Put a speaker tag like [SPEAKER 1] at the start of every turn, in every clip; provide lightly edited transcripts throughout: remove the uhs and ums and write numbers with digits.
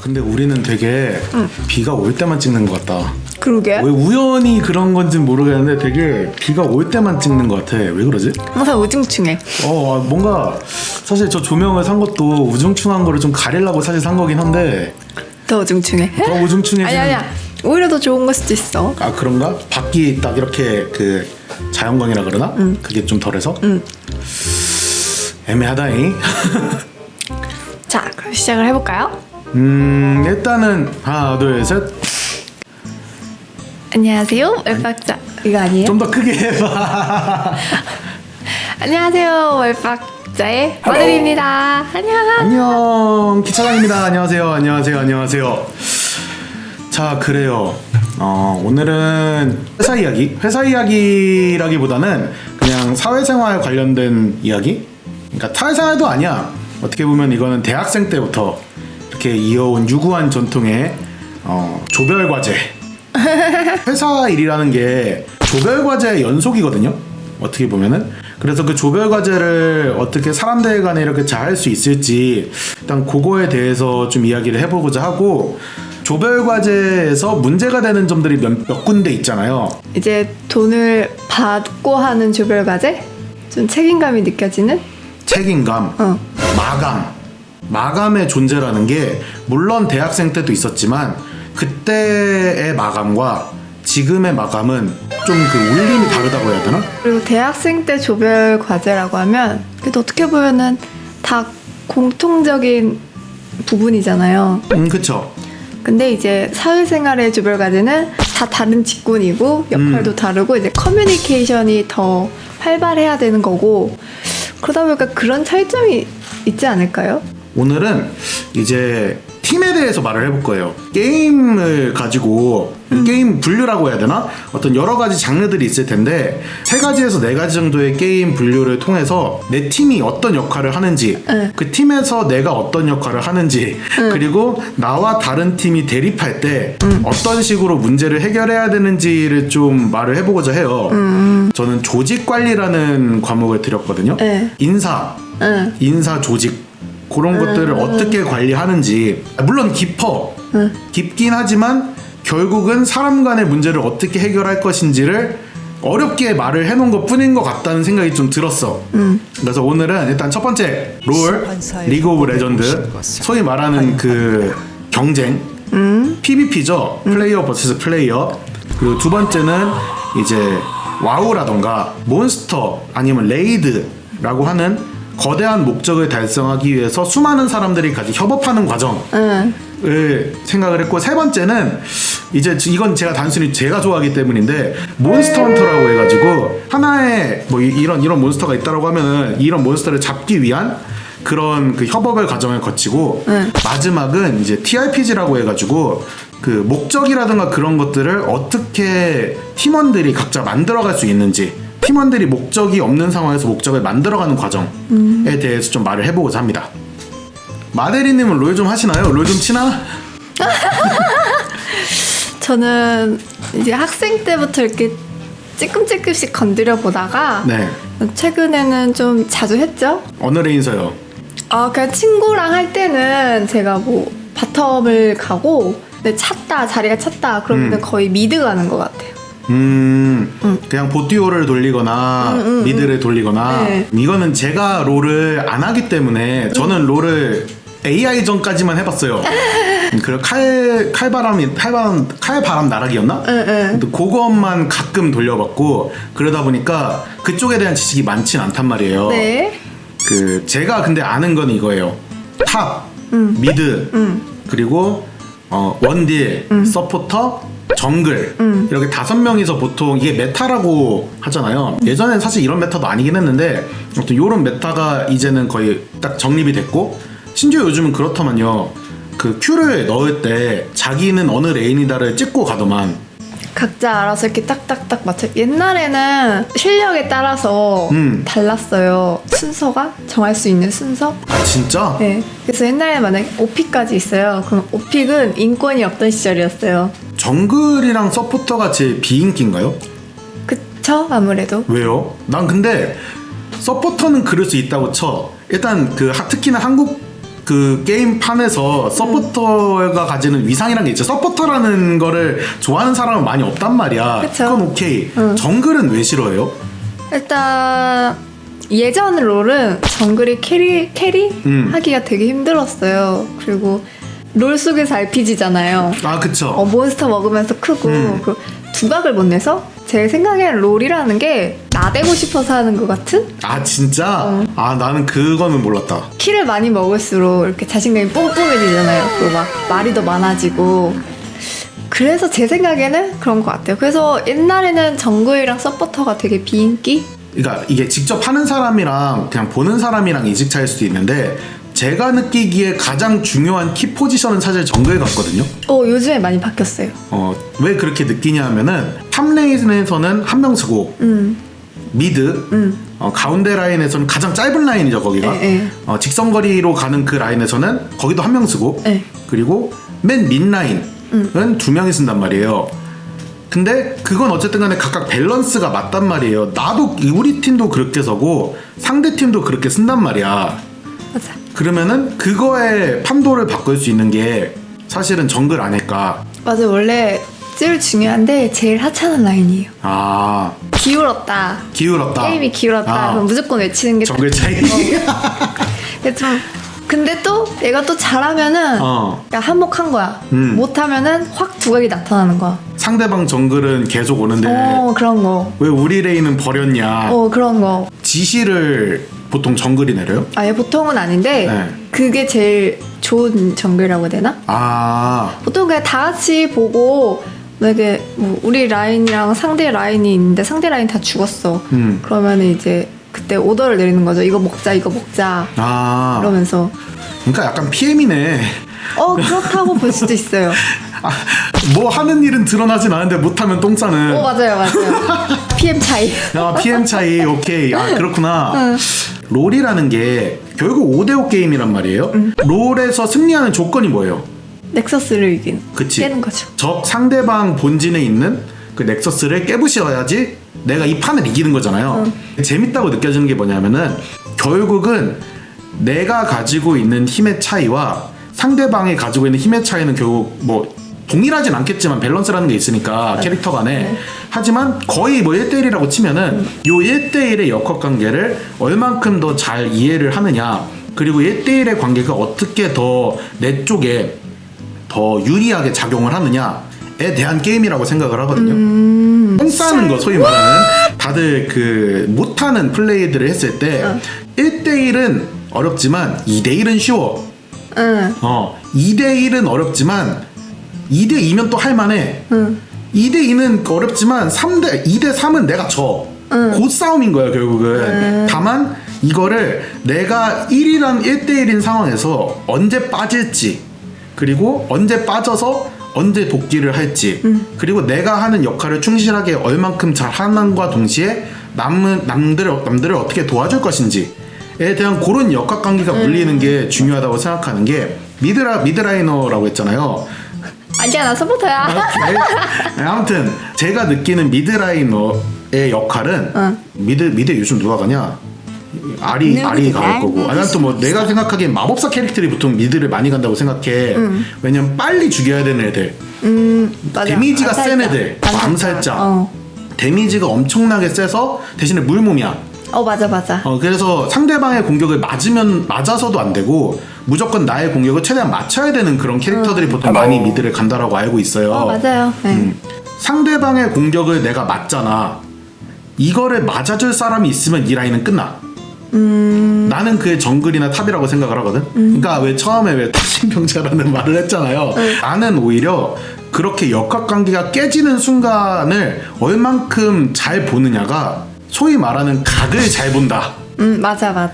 [SPEAKER 1] 근데 우리는 되게 비가 올 때만 찍는 것 같다.
[SPEAKER 2] 그러게.
[SPEAKER 1] 왜 우연히 그런 건지는 모르겠는데 되게 비가 올 때만 찍는 것 같아. 왜 그러지?
[SPEAKER 2] 항상 우중충해.
[SPEAKER 1] 뭔가 사실 저 조명을 산 것도 우중충한 거를 좀 가리려고 사실 산 거긴 한데
[SPEAKER 2] 더 우중충해.
[SPEAKER 1] 더 우중충해지는.
[SPEAKER 2] 아니야. 오히려 더 좋은 걸 수도 있어.
[SPEAKER 1] 아 그런가? 밖이 딱 이렇게 그 자연광이라 그러나? 그게 좀 덜해서? 애매하다잉.
[SPEAKER 2] 자, 그럼 시작을 해볼까요?
[SPEAKER 1] 일단은 하나 둘 셋.
[SPEAKER 2] 안녕하세요, 월박자. 이거 아니에요?
[SPEAKER 1] 좀 더 크게 해봐.
[SPEAKER 2] 안녕하세요, 월박자의 마들입니다. 안녕.
[SPEAKER 1] 안녕 기차장입니다. 안녕하세요. 자 그래요. 오늘은 회사 이야기라기보다는 그냥 사회생활 관련된 이야기. 그러니까 사회생활도 아니야. 어떻게 보면 이거는 대학생 때부터 이렇게 이어온 유구한 전통의 조별과제. 회사 일이라는 게 조별과제의 연속이거든요. 어떻게 보면은. 그래서 그 조별과제를 어떻게 사람들 간에 이렇게 잘 할 수 있을지 일단 그거에 대해서 좀 이야기를 해보고자 하고, 조별과제에서 문제가 되는 점들이 몇 군데 있잖아요.
[SPEAKER 2] 이제 돈을 받고 하는 조별과제? 좀 책임감이 느껴지는?
[SPEAKER 1] 책임감, 마감의 존재라는 게 물론 대학생 때도 있었지만 그때의 마감과 지금의 마감은 좀 그 울림이 다르다고 해야 되나?
[SPEAKER 2] 그리고 대학생 때 조별과제라고 하면 그래도 어떻게 보면은 다 공통적인 부분이잖아요.
[SPEAKER 1] 그쵸.
[SPEAKER 2] 근데 이제 사회생활의 조별과제는 다 다른 직군이고 역할도 다르고 이제 커뮤니케이션이 더 활발해야 되는 거고, 그러다 보니까 그런 차이점이 있지 않을까요?
[SPEAKER 1] 오늘은 이제 팀에 대해서 말을 해볼 거예요. 게임을 가지고 게임 분류라고 해야 되나? 어떤 여러 가지 장르들이 있을 텐데 3가지에서 4가지 정도의 게임 분류를 통해서 내 팀이 어떤 역할을 하는지, 그 팀에서 내가 어떤 역할을 하는지, 그리고 나와 다른 팀이 대립할 때 어떤 식으로 문제를 해결해야 되는지를 좀 말을 해보고자 해요. 저는 조직관리라는 과목을 드렸거든요. 인사 조직, 그런 것들을 어떻게 관리하는지. 물론 깊긴 하지만 결국은 사람 간의 문제를 어떻게 해결할 것인지를 어렵게 말을 해놓은 것 뿐인 것 같다는 생각이 좀 들었어. 그래서 오늘은 일단 첫 번째 롤, 리그 오브 레전드, 소위 말하는 그 경쟁, PVP죠. 플레이어 vs 플레이어. 그리고 두 번째는 이제 와우라던가 몬스터 아니면 레이드라고 하는 거대한 목적을 달성하기 위해서 수많은 사람들이 같이 협업하는 과정을 생각을 했고, 세 번째는 이제 이건 제가 단순히 제가 좋아하기 때문인데 몬스터 헌터라고 해가지고 하나의 뭐 이런 몬스터가 있다라고 하면은 이런 몬스터를 잡기 위한 그런 그 협업의 과정을 거치고, 마지막은 이제 TRPG라고 해가지고 그 목적이라든가 그런 것들을 어떻게 팀원들이 각자 만들어갈 수 있는지, 팀원들이 목적이 없는 상황에서 목적을 만들어가는 과정에 대해서 좀 말을 해보고자 합니다. 마데리님은 롤 좀 하시나요? 롤 좀 치나?
[SPEAKER 2] 저는 이제 학생 때부터 이렇게 찔끔찔끔씩 건드려 보다가
[SPEAKER 1] 네.
[SPEAKER 2] 최근에는 좀 자주 했죠.
[SPEAKER 1] 어느 레인서요?
[SPEAKER 2] 그냥 친구랑 할 때는 제가 뭐 바텀을 가고, 근데 자리가 찼다 그러면 거의 미드 가는 것 같아요.
[SPEAKER 1] 그냥 보듀오를 돌리거나 미드를 돌리거나.
[SPEAKER 2] 네.
[SPEAKER 1] 이거는 제가 롤을 안 하기 때문에 저는 롤을 AI전까지만 해봤어요. 그리고 칼바람 나락이었나? 근데 그것만 가끔 돌려봤고, 그러다 보니까 그쪽에 대한 지식이 많진 않단 말이에요.
[SPEAKER 2] 네.
[SPEAKER 1] 그 제가 근데 아는 건 이거예요. 탑, 미드, 그리고 원딜, 서포터, 정글, 이렇게 5명이서 보통 이게 메타라고 하잖아요. 예전엔 사실 이런 메타도 아니긴 했는데 아무튼 요런 메타가 이제는 거의 딱 정립이 됐고, 심지어 요즘은 그렇다만요, 그 Q를 넣을 때 자기는 어느 레인이다를 찍고 가더만.
[SPEAKER 2] 각자 알아서 이렇게 딱딱딱 맞춰. 옛날에는 실력에 따라서 달랐어요. 순서가 정할 수 있는 순서.
[SPEAKER 1] 아 진짜?
[SPEAKER 2] 네. 그래서 옛날에 만약에 5픽까지 있어요. 그럼 5픽은 인권이 없던 시절이었어요.
[SPEAKER 1] 정글이랑 서포터가 제일 비인기인가요?
[SPEAKER 2] 그쵸? 아무래도.
[SPEAKER 1] 왜요? 난 근데 서포터는 그럴 수 있다고 쳐. 일단 그 특히나 한국 그 게임판에서 서포터가 가지는 위상이라는 게 있죠. 서포터라는 거를 좋아하는 사람은 많이 없단 말이야.
[SPEAKER 2] 그쵸.
[SPEAKER 1] 그건 오케이.
[SPEAKER 2] 응.
[SPEAKER 1] 정글은 왜 싫어해요?
[SPEAKER 2] 일단 예전 롤은 정글이 캐리 하기가 되게 힘들었어요. 그리고 롤 속에서 RPG잖아요.
[SPEAKER 1] 아 그쵸.
[SPEAKER 2] 몬스터 먹으면서 크고 그 두각을 못 내서 제 생각엔 롤이라는 게 나대고 싶어서 하는 것 같은?
[SPEAKER 1] 아 진짜? 아 나는 그거는 몰랐다.
[SPEAKER 2] 키를 많이 먹을수록 이렇게 자신감이 뽕뽕해지잖아요. 그리고 막 말이 더 많아지고. 그래서 제 생각에는 그런 것 같아요. 그래서 옛날에는 정글이랑 서포터가 되게 비인기?
[SPEAKER 1] 그러니까 이게 직접 하는 사람이랑 그냥 보는 사람이랑 인식 차일 수도 있는데 제가 느끼기에 가장 중요한 키 포지션은 사실 정글 같거든요.
[SPEAKER 2] 요즘에 많이 바뀌었어요.
[SPEAKER 1] 왜 그렇게 느끼냐 하면은 탑레인에서는 한 명 쓰고 미드 가운데 라인에서는 가장 짧은 라인이죠 거기가. 직선거리로 가는 그 라인에서는 거기도 한 명 쓰고 그리고 맨 밑라인은 두 명이 쓴단 말이에요. 근데 그건 어쨌든 간에 각각 밸런스가 맞단 말이에요. 나도 우리 팀도 그렇게 서고 상대 팀도 그렇게 쓴단 말이야.
[SPEAKER 2] 맞아.
[SPEAKER 1] 그러면은 그거에 판도를 바꿀 수 있는 게 사실은 정글 아닐까.
[SPEAKER 2] 맞아. 원래 제일 중요한데 제일 하찮은 라인이에요.
[SPEAKER 1] 아
[SPEAKER 2] 기울었다.
[SPEAKER 1] 기울었다.
[SPEAKER 2] 게임이 기울었다. 그럼 무조건 외치는 게
[SPEAKER 1] 정글 차이.
[SPEAKER 2] 근데 또 얘가 또 잘하면은 야 한몫한 거야. 못하면은 확 두각이 나타나는 거야.
[SPEAKER 1] 상대방 정글은 계속 오는데
[SPEAKER 2] 그런 거.
[SPEAKER 1] 왜 우리 레인은 버렸냐.
[SPEAKER 2] 그런 거.
[SPEAKER 1] 지시를 보통 정글이 내려요?
[SPEAKER 2] 아예 보통은 아닌데
[SPEAKER 1] 네.
[SPEAKER 2] 그게 제일 좋은 정글이라고 해야 되나?
[SPEAKER 1] 아
[SPEAKER 2] 보통 그냥 다 같이 보고 만약에 뭐 우리 라인이랑 상대 라인이 있는데 상대 라인 다 죽었어. 그러면 이제 그때 오더를 내리는 거죠. 이거 먹자, 이거 먹자.
[SPEAKER 1] 아
[SPEAKER 2] 그러면서.
[SPEAKER 1] 그러니까 약간 PM이네.
[SPEAKER 2] 그렇다고 볼 수도 있어요.
[SPEAKER 1] 뭐 하는 일은 드러나진 않은데 못하면 똥 싸는.
[SPEAKER 2] 맞아요. PM 차이.
[SPEAKER 1] PM 차이. 오케이. 그렇구나. 롤이라는 게 결국 5대5 게임이란 말이에요. 롤에서 승리하는 조건이 뭐예요?
[SPEAKER 2] 넥서스를 깨는 거죠.
[SPEAKER 1] 상대방 본진에 있는 그 넥서스를 깨부셔야지 내가 이 판을 이기는 거잖아요. 재밌다고 느껴지는 게 뭐냐면은 결국은 내가 가지고 있는 힘의 차이와 상대방이 가지고 있는 힘의 차이는 결국 뭐 동일하진 않겠지만 밸런스라는 게 있으니까 캐릭터 간에 하지만 거의 뭐 1대1이라고 치면은 요 1대1의 역학 관계를 얼만큼 더 잘 이해를 하느냐 그리고 1대1의 관계가 어떻게 더 내 쪽에 더 유리하게 작용을 하느냐에 대한 게임이라고 생각을 하거든요. 똥 싸는 거 소위 말하는 다들 그 못하는 플레이들을 했을 때 1대1은 어렵지만 2대1은 쉬워. 2대1은 어렵지만 2대2면 또 할만해. 2대2는 어렵지만 2대3은 내가 져. 곧 싸움인 거야 결국은. 다만 이거를 내가 1대1인 상황에서 언제 빠질지 그리고 언제 빠져서 언제 복귀를 할지 그리고 내가 하는 역할을 충실하게 얼만큼 잘 하는과 동시에 남들을 어떻게 도와줄 것인지에 대한 그런 역학관계가 물리는 게 중요하다고 생각하는 게 미드라이너라고 했잖아요.
[SPEAKER 2] 아니야 나 서포터야.
[SPEAKER 1] 아무튼 제가 느끼는 미드라이너의 역할은 미드 요즘 누가 가냐? 아리 갈 거고. 난 또 뭐 내가 생각하기엔 마법사 캐릭터들이 보통 미드를 많이 간다고 생각해. 왜냐면 빨리 죽여야 되는 애들.
[SPEAKER 2] 맞아.
[SPEAKER 1] 데미지가 센 애들. 암살자. 데미지가 엄청나게 세서 대신에 물몸이야.
[SPEAKER 2] 맞아.
[SPEAKER 1] 그래서 상대방의 공격을 맞아서도 안 되고 무조건 나의 공격을 최대한 맞춰야 되는 그런 캐릭터들이 보통 많이 미드를 간다라고 알고 있어요.
[SPEAKER 2] 맞아요.
[SPEAKER 1] 상대방의 공격을 내가 맞잖아. 이거를 맞아줄 사람이 있으면 이 라인은 끝나. 나는 그의 정글이나 탑이라고 생각을 하거든. 그러니까 왜 처음에 왜 탑신병자라는 말을 했잖아요. 나는 오히려 그렇게 역학관계가 깨지는 순간을 얼만큼 잘 보느냐가 소위 말하는 각을 잘 본다.
[SPEAKER 2] 맞아.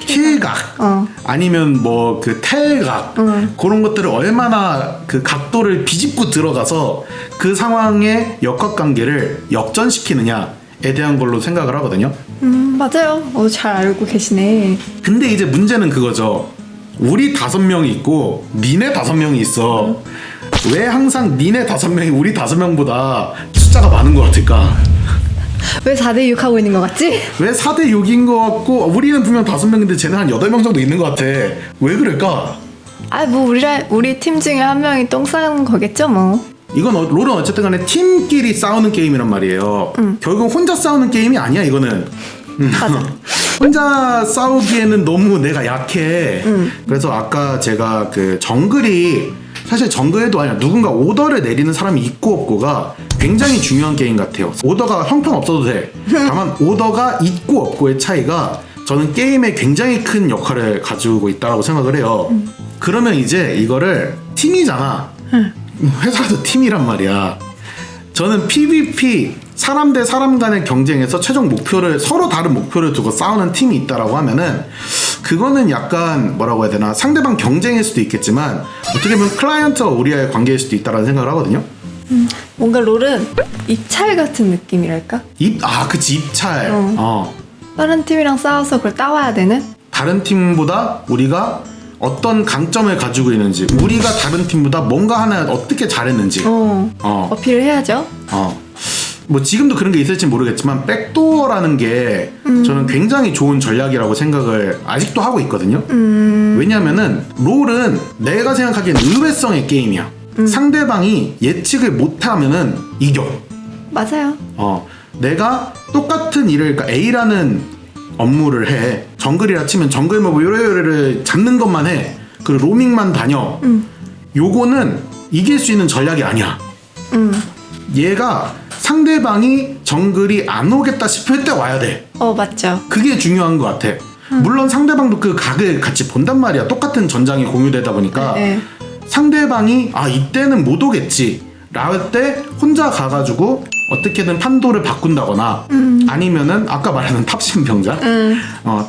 [SPEAKER 1] 킬각 아니면 뭐 그 텔각 그런 것들을 얼마나 그 각도를 비집고 들어가서 그 상황의 역학관계를 역전시키느냐에 대한 걸로 생각을 하거든요.
[SPEAKER 2] 맞아요. 잘 알고 계시네.
[SPEAKER 1] 근데 이제 문제는 그거죠. 우리 5명이 있고 니네 5명이 있어. 왜 항상 니네 5명이 우리 5명보다 숫자가 많은 것 같을까?
[SPEAKER 2] 왜 4대6 하고 있는 것 같지?
[SPEAKER 1] 왜 4대 6인 것 같고 우리는 분명 5명인데 쟤는 한 8명 정도 있는 것 같아. 왜 그럴까?
[SPEAKER 2] 아, 뭐 우리 팀 중에 한 명이 똥 싸는 거겠죠, 뭐.
[SPEAKER 1] 이건 롤은 어쨌든 간에 팀끼리 싸우는 게임이란 말이에요. 결국 혼자 싸우는 게임이 아니야 이거는.
[SPEAKER 2] 맞아.
[SPEAKER 1] 혼자 싸우기에는 너무 내가 약해. 그래서 아까 제가 그 정글이 사실 정글에도 아니라 누군가 오더를 내리는 사람이 있고 없고가 굉장히 중요한 게임 같아요. 오더가 형편없어도 돼. 다만 오더가 있고 없고의 차이가 저는 게임에 굉장히 큰 역할을 가지고 있다고 생각을 해요. 그러면 이제 이거를 팀이잖아. 회사도 팀이란 말이야. 저는 PVP 사람 대 사람 간의 경쟁에서 최종 목표를 서로 다른 목표를 두고 싸우는 팀이 있다라고 하면은 그거는 약간 뭐라고 해야 되나 상대방 경쟁일 수도 있겠지만 어떻게 보면 클라이언트와 우리와의 관계일 수도 있다라는 생각을 하거든요.
[SPEAKER 2] 뭔가 롤은 입찰 같은 느낌이랄까?
[SPEAKER 1] 그치 입찰.
[SPEAKER 2] 다른 팀이랑 싸워서 그걸 따와야 되는?
[SPEAKER 1] 다른 팀보다 우리가 어떤 강점을 가지고 있는지, 우리가 다른 팀보다 뭔가 하나 어떻게 잘했는지
[SPEAKER 2] 어필을 해야죠.
[SPEAKER 1] 뭐 지금도 그런 게 있을지 모르겠지만 백도어라는 게 저는 굉장히 좋은 전략이라고 생각을 아직도 하고 있거든요. 왜냐면은 롤은 내가 생각하기엔 의외성의 게임이야. 상대방이 예측을 못하면은 이겨.
[SPEAKER 2] 맞아요.
[SPEAKER 1] 내가 똑같은 일을, 그러니까 A라는 업무를 해. 정글이라 치면 정글 몹을 요래요래를 잡는 것만 해. 그리고 로밍만 다녀. 요거는 이길 수 있는 전략이 아니야. 얘가 상대방이 정글이 안 오겠다 싶을 때 와야 돼.
[SPEAKER 2] 맞죠.
[SPEAKER 1] 그게 중요한 것 같아. 물론 상대방도 그 각을 같이 본단 말이야. 똑같은 전장이 공유되다 보니까
[SPEAKER 2] 네.
[SPEAKER 1] 상대방이 이때는 못 오겠지 라할 때 혼자 가가지고 어떻게든 판도를 바꾼다거나 아니면은 아까 말하는 탑신병자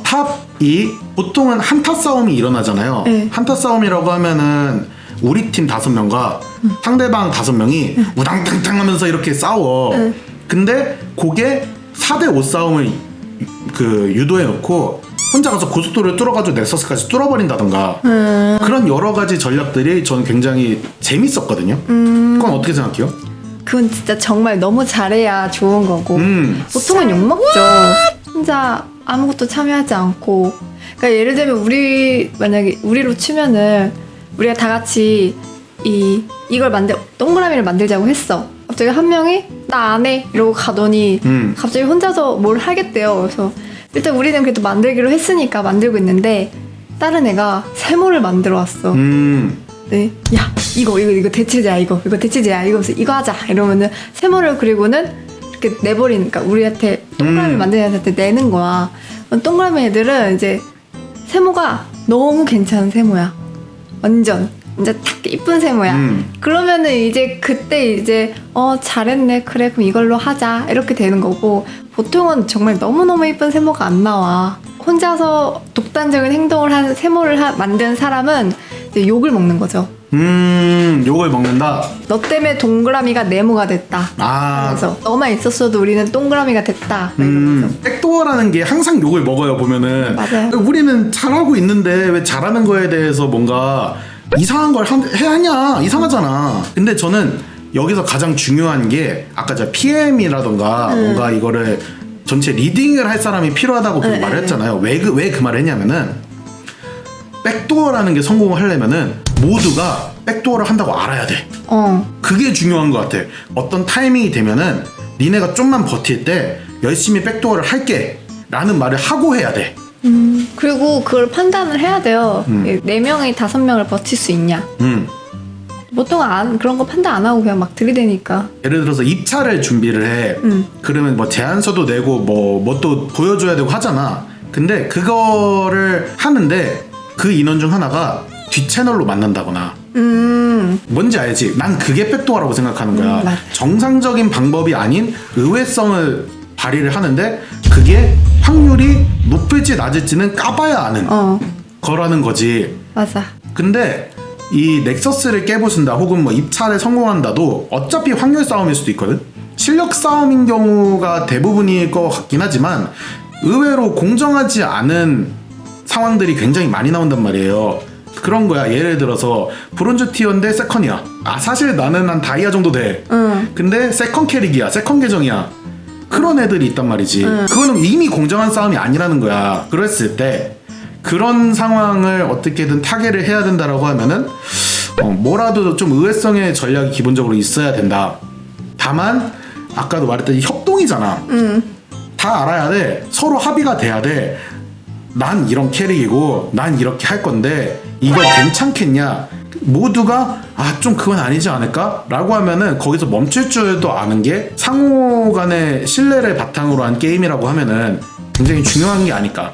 [SPEAKER 1] 탑이 보통은 한타 싸움이 일어나잖아요.
[SPEAKER 2] 네.
[SPEAKER 1] 한타 싸움이라고 하면은 우리 팀 5명과 상대방 5명이 우당탕탕 하면서 이렇게 싸워. 근데 그게 4대5 싸움을 유도해 놓고 혼자 가서 고속도로를 뚫어가지고 넥서스까지 뚫어버린다던가 그런 여러 가지 전략들이 저는 굉장히 재밌었거든요. 그건 어떻게 생각해요?
[SPEAKER 2] 그건 진짜 정말 너무 잘해야 좋은 거고 보통은 욕먹죠. 혼자 아무것도 참여하지 않고. 그러니까 예를 들면 만약에 우리로 치면은 우리가 다 같이 이걸 동그라미를 만들자고 했어. 갑자기 한 명이 나 안 해 이러고 가더니 갑자기 혼자서 뭘 하겠대요. 그래서 일단 우리는 그래도 만들기로 했으니까 만들고 있는데 다른 애가 세모를 만들어 왔어. 네, 야 이거 대체제야 이거 대체제야 이거 하자 이러면은 세모를 그리고는 이렇게 내버리니까 우리한테 동그라미 만드는 애한테 내는 거야. 동그라미 애들은 이제 세모가 너무 괜찮은 세모야. 완전 딱 이쁜 세모야. 그러면은 이제 그때 이제 잘했네 그래 그럼 이걸로 하자 이렇게 되는 거고 보통은 정말 너무너무 이쁜 세모가 안 나와. 혼자서 독단적인 행동을 한 세모를 만든 사람은 이제 욕을 먹는 거죠.
[SPEAKER 1] 욕을 먹는다.
[SPEAKER 2] 너 때문에 동그라미가 네모가 됐다. 그래서 너만 있었어도 우리는 동그라미가 됐다. 이러면서.
[SPEAKER 1] 백도어라는 게 항상 욕을 먹어요. 보면은
[SPEAKER 2] 맞아요.
[SPEAKER 1] 우리는 잘하고 있는데 왜 잘하는 거에 대해서 뭔가 이상한 걸 해야 하냐, 이상하잖아. 근데 저는 여기서 가장 중요한 게 아까 제가 PM이라던가 뭔가 이거를 전체 리딩을 할 사람이 필요하다고 계속 말을 했잖아요. 왜 그 말을 했냐면은 백도어라는 게 성공을 하려면은 모두가 백도어를 한다고 알아야 돼. 그게 중요한 것 같아. 어떤 타이밍이 되면은 니네가 좀만 버틸 때 열심히 백도어를 할게 라는 말을 하고 해야 돼.
[SPEAKER 2] 그리고 그걸 판단을 해야 돼요. 4명이 5명을 버틸 수 있냐. 보통 그런 거 판단 안 하고 그냥 막 들이대니까.
[SPEAKER 1] 예를 들어서 입찰을 준비를 해. 그러면 뭐 제안서도 내고 뭐 또 보여줘야 되고 하잖아. 근데 그거를 하는데 그 인원 중 하나가 뒷채널로 만난다거나 뭔지 알지? 난 그게 백도어라고 생각하는 거야. 정상적인 방법이 아닌 의외성을 발휘를 하는데 그게 확률이 높을지 낮을지는 까봐야 아는 거라는 거지.
[SPEAKER 2] 맞아.
[SPEAKER 1] 근데 이 넥서스를 깨부순다 혹은 뭐 입찰에 성공한다도 어차피 확률 싸움일 수도 있거든. 실력 싸움인 경우가 대부분일 것 같긴 하지만 의외로 공정하지 않은 상황들이 굉장히 많이 나온단 말이에요. 그런 거야. 예를 들어서 브론즈 티어인데 세컨이야. 사실 나는 한 다이아 정도 돼. 근데 세컨 캐릭이야. 세컨 계정이야. 그런 애들이 있단 말이지. 그거는 이미 공정한 싸움이 아니라는 거야. 그랬을 때 그런 상황을 어떻게든 타개를 해야 된다라고 하면은 뭐라도 좀 의외성의 전략이 기본적으로 있어야 된다. 다만 아까도 말했듯이 협동이잖아. 다 알아야 돼. 서로 합의가 돼야 돼. 난 이런 캐릭이고 난 이렇게 할 건데 이거 괜찮겠냐? 모두가 좀 그건 아니지 않을까? 라고 하면은 거기서 멈출 줄도 아는 게 상호 간의 신뢰를 바탕으로 한 게임이라고 하면은 굉장히 중요한 게 아닐까.